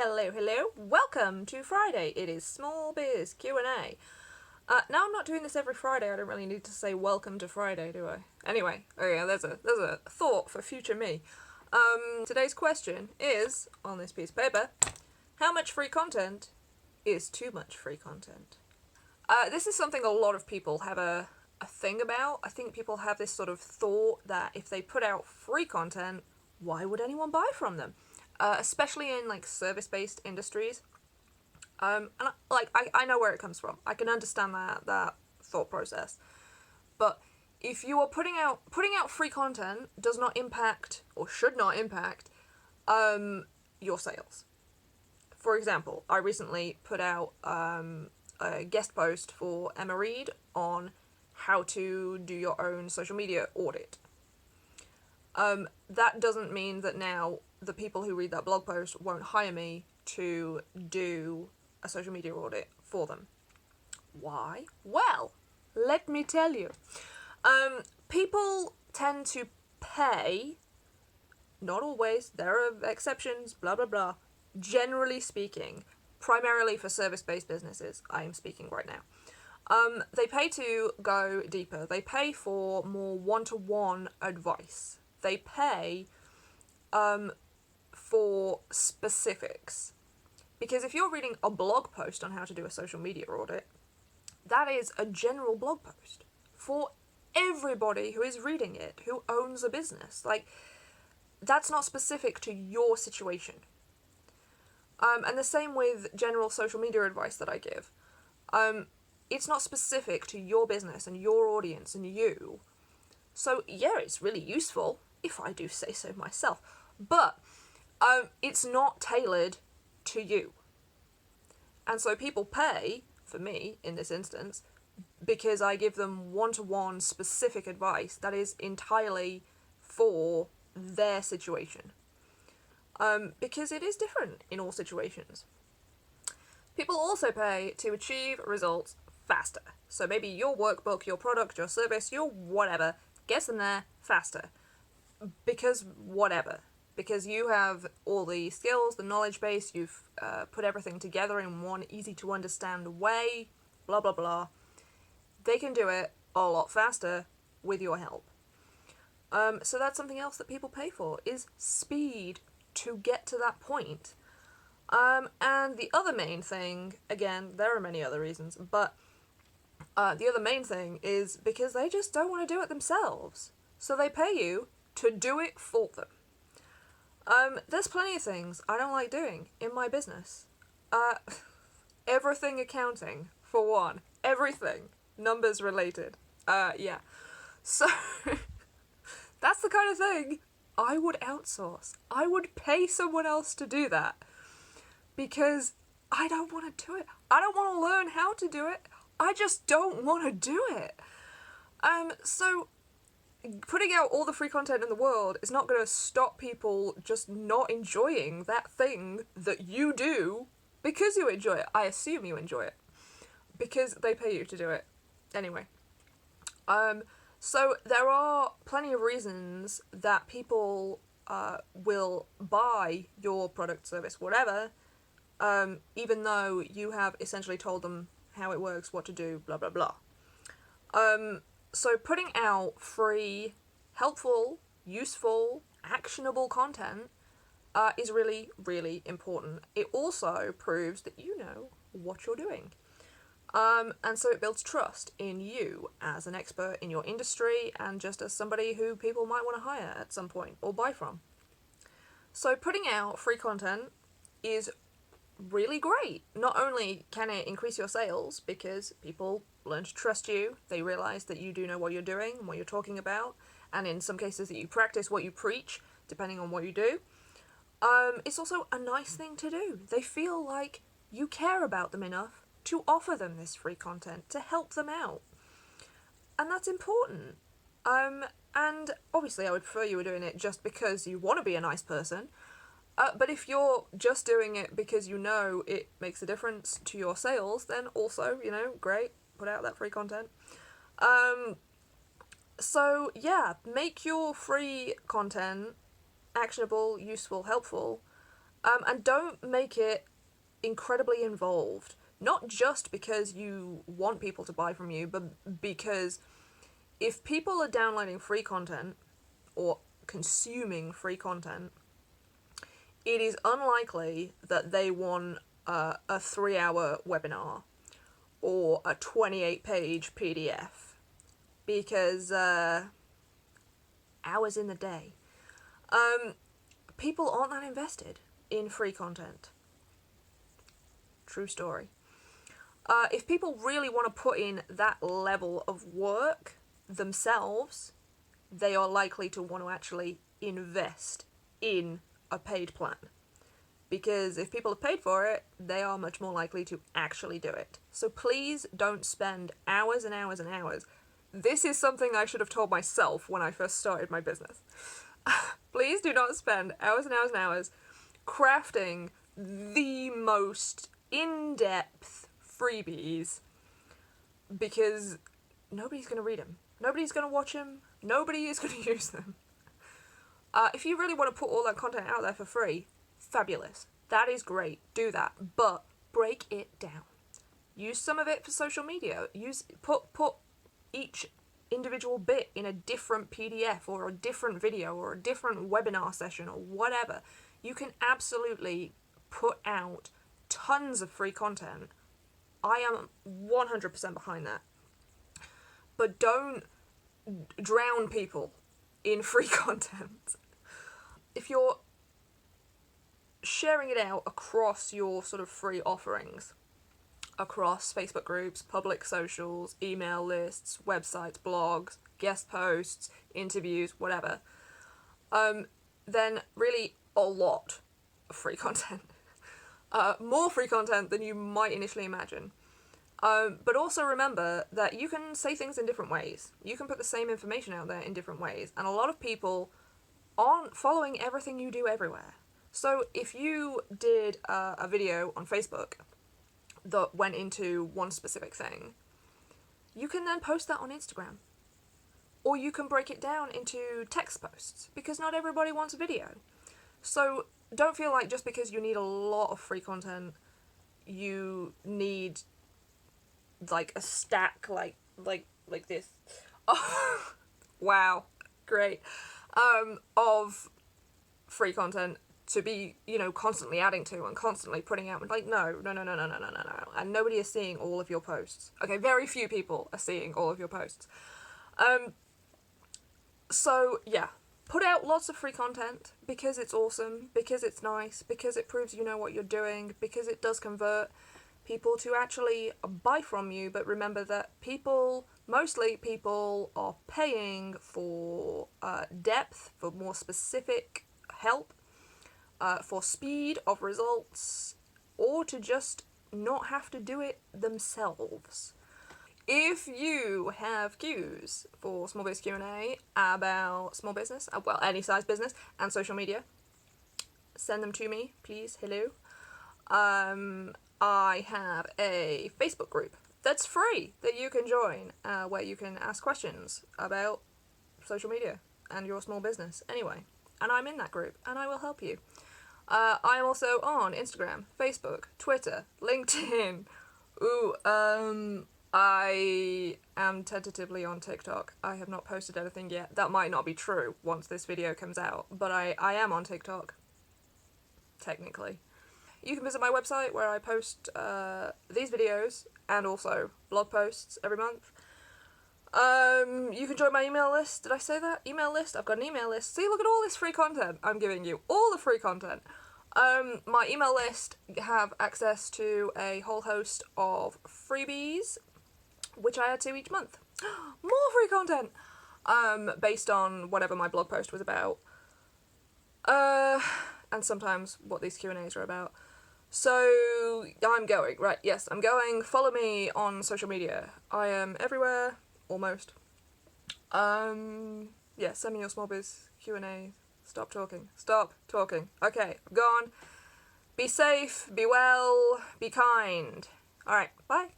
Hello. Welcome to Friday. It is Small Biz Q&A. Now I'm not doing this every Friday. I don't really need to say welcome to Friday, do I? Anyway, there's a thought for future me. Today's question is, on this piece of paper, how much free content is too much free content? This is something a lot of people have a thing about. I think people have this sort of thought that if they put out free content, why would anyone buy from them? Especially in like service-based industries. And I know where it comes from. I can understand that thought process. But if you are putting out free content does not impact or should not impact your sales. For example, I recently put out a guest post for Emma Reed on how to do your own social media audit. That doesn't mean that now the people who read that blog post won't hire me to do a social media audit for them. Why? Well, let me tell you. People tend to pay, not always, there are exceptions, blah blah blah, generally speaking, primarily for service-based businesses, I am speaking right now. They pay to go deeper. They pay for more one-to-one advice. They pay for specifics. Because if you're reading a blog post on how to do a social media audit, that is a general blog post for everybody who is reading it, who owns a business. Like, that's not specific to your situation. And the same with general social media advice that I give. It's not specific to your business and your audience and you. So yeah, it's really useful, if I do say so myself, but it's not tailored to you. And so people pay, for me in this instance, because I give them one-to-one specific advice that is entirely for their situation. Because it is different in all situations. People also pay to achieve results faster. So maybe your workbook, your product, your service, your whatever gets them there faster. Because you have all the skills, the knowledge base, you've put everything together in one easy to understand way, blah blah blah. They can do it a lot faster with your help. So that's something else that people pay for, is speed to get to that point. And the other main thing, again, there are many other reasons, but the other main thing is because they just don't want to do it themselves. So they pay you to do it for them. There's plenty of things I don't like doing in my business. Everything accounting, for one. Everything. Numbers related. Yeah. So, that's the kind of thing I would outsource. I would pay someone else to do that. Because I don't want to do it. I don't want to learn how to do it. I just don't want to do it. So putting out all the free content in the world is not going to stop people just not enjoying that thing that you do because you enjoy it. I assume you enjoy it. Because they pay you to do it. Anyway. So there are plenty of reasons that people will buy your product, service, whatever, even though you have essentially told them how it works, what to do, blah, blah, blah. So putting out free, helpful, useful, actionable content is really, really important. It also proves that you know what you're doing. And so it builds trust in you as an expert in your industry and just as somebody who people might want to hire at some point or buy from. So putting out free content is really great. Not only can it increase your sales because people learn to trust you, they realize that you do know what you're doing and what you're talking about, and in some cases that you practice what you preach, depending on what you do. It's also a nice thing to do. They feel like you care about them enough to offer them this free content, to help them out. And that's important. And obviously I would prefer you were doing it just because you want to be a nice person. But if you're just doing it because you know it makes a difference to your sales, then also, great, put out that free content. So yeah, make your free content actionable, useful, helpful, And don't make it incredibly involved. Not just because you want people to buy from you, but because if people are downloading free content or consuming free content, it is unlikely that they want a 3-hour webinar or a 28-page PDF, because hours in the day. People aren't that invested in free content. True story. If people really want to put in that level of work themselves, they are likely to want to actually invest in a paid plan. Because if people have paid for it, they are much more likely to actually do it. So please don't spend hours and hours and hours. This is something I should have told myself when I first started my business. Please do not spend hours and hours and hours crafting the most in-depth freebies, because nobody's going to read them. Nobody's going to watch them. Nobody is going to use them. If you really want to put all that content out there for free, fabulous. That is great. Do that. But break it down. Use some of it for social media. Put each individual bit in a different PDF or a different video or a different webinar session or whatever. You can absolutely put out tons of free content. I am 100% behind that. But don't drown people in free content. If you're sharing it out across your sort of free offerings, across Facebook groups, public socials, email lists, websites, blogs, guest posts, interviews, whatever, then really a lot of free content. More free content than you might initially imagine. But also remember that you can say things in different ways. You can put the same information out there in different ways. And a lot of people aren't following everything you do everywhere. So if you did a video on Facebook that went into one specific thing, you can then post that on Instagram. Or you can break it down into text posts, because not everybody wants video. So don't feel like just because you need a lot of free content, you need like a stack like this. Oh, wow, great. Of free content to be, constantly adding to and constantly putting out. Like, no. And nobody is seeing all of your posts. Okay, very few people are seeing all of your posts. So, yeah, put out lots of free content, because it's awesome, because it's nice, because it proves you know what you're doing, because it does convert people to actually buy from you. But remember that mostly people are paying for depth, for more specific help, for speed of results, or to just not have to do it themselves. If you have cues for Small Biz Q&A about small business, any size business, and social media, send them to me, please. Hello. I have a Facebook group that's free that you can join, where you can ask questions about social media and your small business anyway. And I'm in that group, and I will help you. I'm also on Instagram, Facebook, Twitter, LinkedIn. I am tentatively on TikTok. I have not posted anything yet. That might not be true once this video comes out, but I am on TikTok, technically. You can visit my website where I post these videos and also blog posts every month. You can join my email list. Did I say that? Email list? I've got an email list. See, look at all this free content I'm giving you. All the free content. My email list have access to a whole host of freebies, which I add to each month. More free content! Based on whatever my blog post was about. And sometimes what these Q&As are about. So, I'm going. Right, yes, I'm going. Follow me on social media. I am everywhere. Almost. Yeah, send me your small biz Q&A. Stop talking. Okay, I'm gone. Be safe, be well, be kind. Alright, bye.